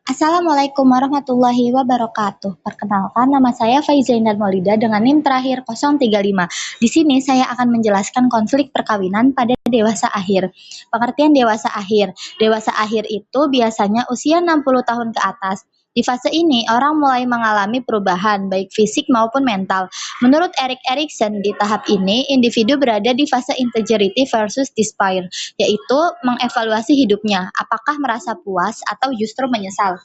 Assalamualaikum warahmatullahi wabarakatuh. Perkenalkan, nama saya Faizainal Maulida dengan NIM terakhir 035. Di sini saya akan menjelaskan konflik perkawinan pada dewasa akhir. Pengertian dewasa akhir. Dewasa akhir itu biasanya usia 60 tahun ke atas. Di fase ini, orang mulai mengalami perubahan, baik fisik maupun mental. Menurut Erik Erikson, di tahap ini, individu berada di fase integrity versus despair, yaitu mengevaluasi hidupnya, apakah merasa puas atau justru menyesal.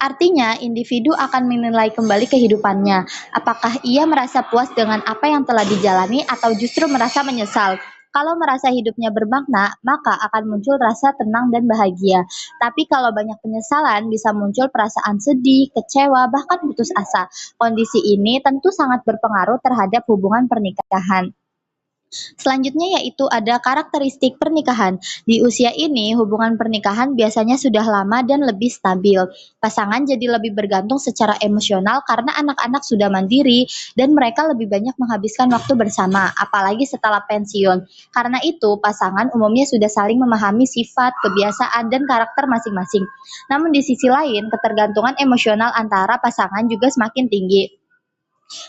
Artinya, individu akan menilai kembali kehidupannya, apakah ia merasa puas dengan apa yang telah dijalani atau justru merasa menyesal. Kalau merasa hidupnya bermakna, maka akan muncul rasa tenang dan bahagia. Tapi kalau banyak penyesalan, bisa muncul perasaan sedih, kecewa, bahkan putus asa. Kondisi ini tentu sangat berpengaruh terhadap hubungan pernikahan. Selanjutnya yaitu ada karakteristik pernikahan. Di usia ini, hubungan pernikahan biasanya sudah lama dan lebih stabil. Pasangan jadi lebih bergantung secara emosional karena anak-anak sudah mandiri dan mereka lebih banyak menghabiskan waktu bersama, apalagi setelah pensiun. Karena itu, pasangan umumnya sudah saling memahami sifat, kebiasaan, dan karakter masing-masing. Namun di sisi lain, ketergantungan emosional antara pasangan juga semakin tinggi.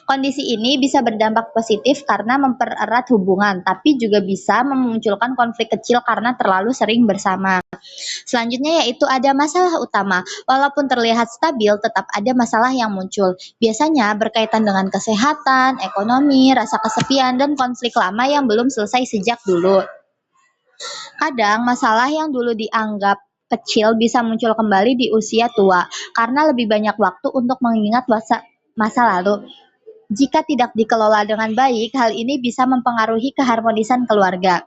Kondisi ini bisa berdampak positif karena mempererat hubungan, tapi juga bisa memunculkan konflik kecil karena terlalu sering bersama. Selanjutnya yaitu ada masalah utama. Walaupun terlihat stabil, tetap ada masalah yang muncul. Biasanya berkaitan dengan kesehatan, ekonomi, rasa kesepian, dan konflik lama yang belum selesai sejak dulu. Kadang masalah yang dulu dianggap kecil bisa muncul kembali di usia tua karena lebih banyak waktu untuk mengingat masa lalu. Jika tidak dikelola dengan baik, hal ini bisa mempengaruhi keharmonisan keluarga.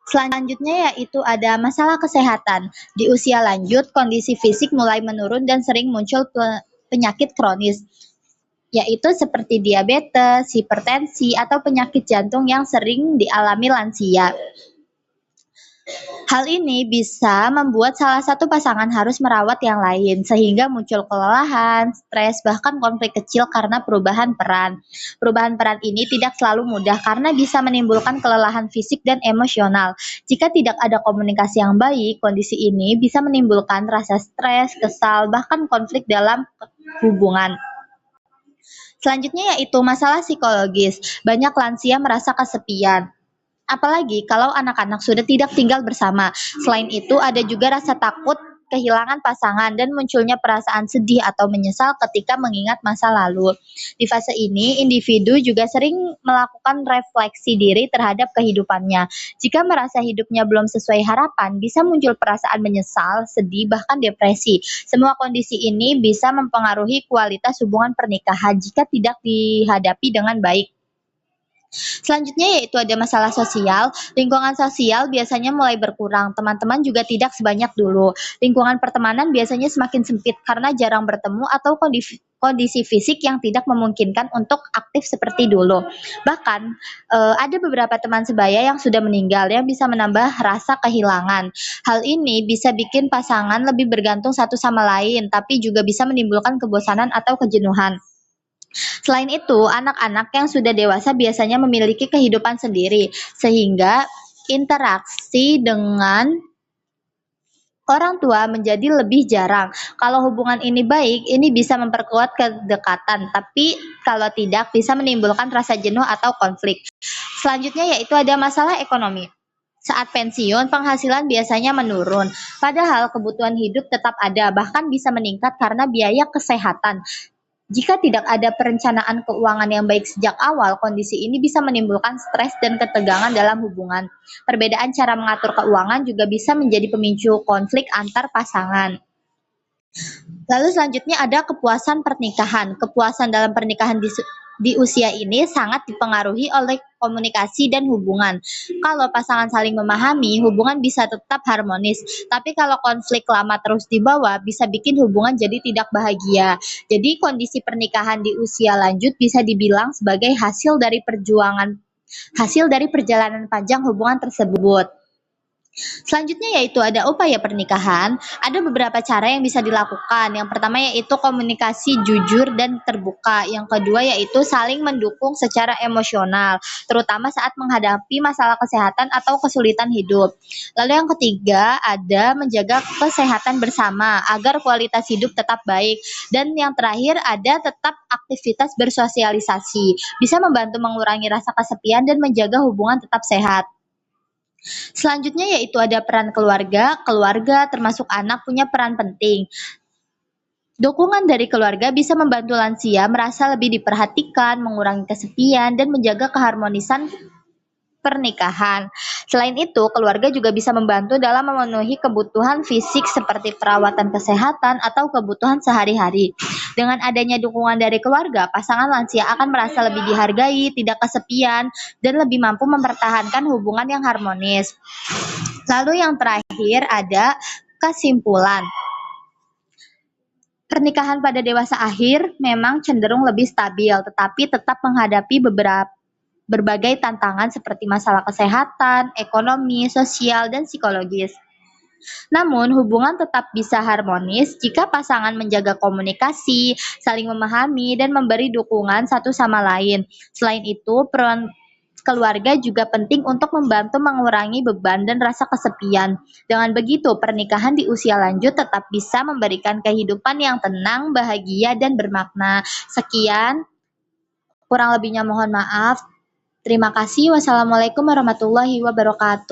Selanjutnya yaitu ada masalah kesehatan. Di usia lanjut, kondisi fisik mulai menurun dan sering muncul penyakit kronis, yaitu seperti diabetes, hipertensi, atau penyakit jantung yang sering dialami lansia. Hal ini bisa membuat salah satu pasangan harus merawat yang lain, sehingga muncul kelelahan, stres, bahkan konflik kecil karena perubahan peran. Perubahan peran ini tidak selalu mudah karena bisa menimbulkan kelelahan fisik dan emosional. Jika tidak ada komunikasi yang baik, kondisi ini bisa menimbulkan rasa stres, kesal, bahkan konflik dalam hubungan. Selanjutnya yaitu masalah psikologis. Banyak lansia merasa kesepian, apalagi kalau anak-anak sudah tidak tinggal bersama. Selain itu, ada juga rasa takut kehilangan pasangan dan munculnya perasaan sedih atau menyesal ketika mengingat masa lalu. Di fase ini, individu juga sering melakukan refleksi diri terhadap kehidupannya. Jika merasa hidupnya belum sesuai harapan, bisa muncul perasaan menyesal, sedih, bahkan depresi. Semua kondisi ini bisa mempengaruhi kualitas hubungan pernikahan jika tidak dihadapi dengan baik. Selanjutnya yaitu ada masalah sosial. Lingkungan sosial biasanya mulai berkurang, teman-teman juga tidak sebanyak dulu. Lingkungan pertemanan biasanya semakin sempit karena jarang bertemu atau kondisi fisik yang tidak memungkinkan untuk aktif seperti dulu. Bahkan ada beberapa teman sebaya yang sudah meninggal yang bisa menambah rasa kehilangan. Hal ini bisa bikin pasangan lebih bergantung satu sama lain, tapi juga bisa menimbulkan kebosanan atau kejenuhan. Selain itu, anak-anak yang sudah dewasa biasanya memiliki kehidupan sendiri, sehingga interaksi dengan orang tua menjadi lebih jarang. Kalau hubungan ini baik, ini bisa memperkuat kedekatan, tapi kalau tidak, bisa menimbulkan rasa jenuh atau konflik. Selanjutnya yaitu ada masalah ekonomi. Saat pensiun, penghasilan biasanya menurun, padahal kebutuhan hidup tetap ada, bahkan bisa meningkat karena biaya kesehatan. Jika tidak ada perencanaan keuangan yang baik sejak awal, kondisi ini bisa menimbulkan stres dan ketegangan dalam hubungan. Perbedaan cara mengatur keuangan juga bisa menjadi pemicu konflik antar pasangan. Lalu selanjutnya ada kepuasan pernikahan. Kepuasan dalam pernikahan di usia ini sangat dipengaruhi oleh komunikasi dan hubungan. Kalau pasangan saling memahami, hubungan bisa tetap harmonis. Tapi kalau konflik lama terus dibawa, bisa bikin hubungan jadi tidak bahagia. Jadi kondisi pernikahan di usia lanjut bisa dibilang sebagai hasil dari perjalanan panjang hubungan tersebut. Selanjutnya yaitu ada upaya pernikahan. Ada beberapa cara yang bisa dilakukan. Yang pertama yaitu komunikasi jujur dan terbuka. Yang kedua yaitu saling mendukung secara emosional, terutama saat menghadapi masalah kesehatan atau kesulitan hidup. Lalu yang ketiga ada menjaga kesehatan bersama agar kualitas hidup tetap baik. Dan yang terakhir ada tetap aktivitas bersosialisasi. Bisa membantu mengurangi rasa kesepian dan menjaga hubungan tetap sehat. Selanjutnya yaitu ada peran keluarga. Keluarga termasuk anak punya peran penting. Dukungan dari keluarga bisa membantu lansia merasa lebih diperhatikan, mengurangi kesepian, dan menjaga keharmonisan pernikahan. Selain itu, keluarga juga bisa membantu dalam memenuhi kebutuhan fisik seperti perawatan kesehatan atau kebutuhan sehari-hari. Dengan adanya dukungan dari keluarga, pasangan lansia akan merasa lebih dihargai, tidak kesepian, dan lebih mampu mempertahankan hubungan yang harmonis. Lalu yang terakhir ada kesimpulan. Pernikahan pada dewasa akhir memang cenderung lebih stabil, tetapi tetap menghadapi berbagai tantangan seperti masalah kesehatan, ekonomi, sosial, dan psikologis. Namun, hubungan tetap bisa harmonis jika pasangan menjaga komunikasi, saling memahami, dan memberi dukungan satu sama lain. Selain itu, peran keluarga juga penting untuk membantu mengurangi beban dan rasa kesepian. Dengan begitu, pernikahan di usia lanjut tetap bisa memberikan kehidupan yang tenang, bahagia, dan bermakna. Sekian, kurang lebihnya mohon maaf. Terima kasih. Wassalamualaikum warahmatullahi wabarakatuh.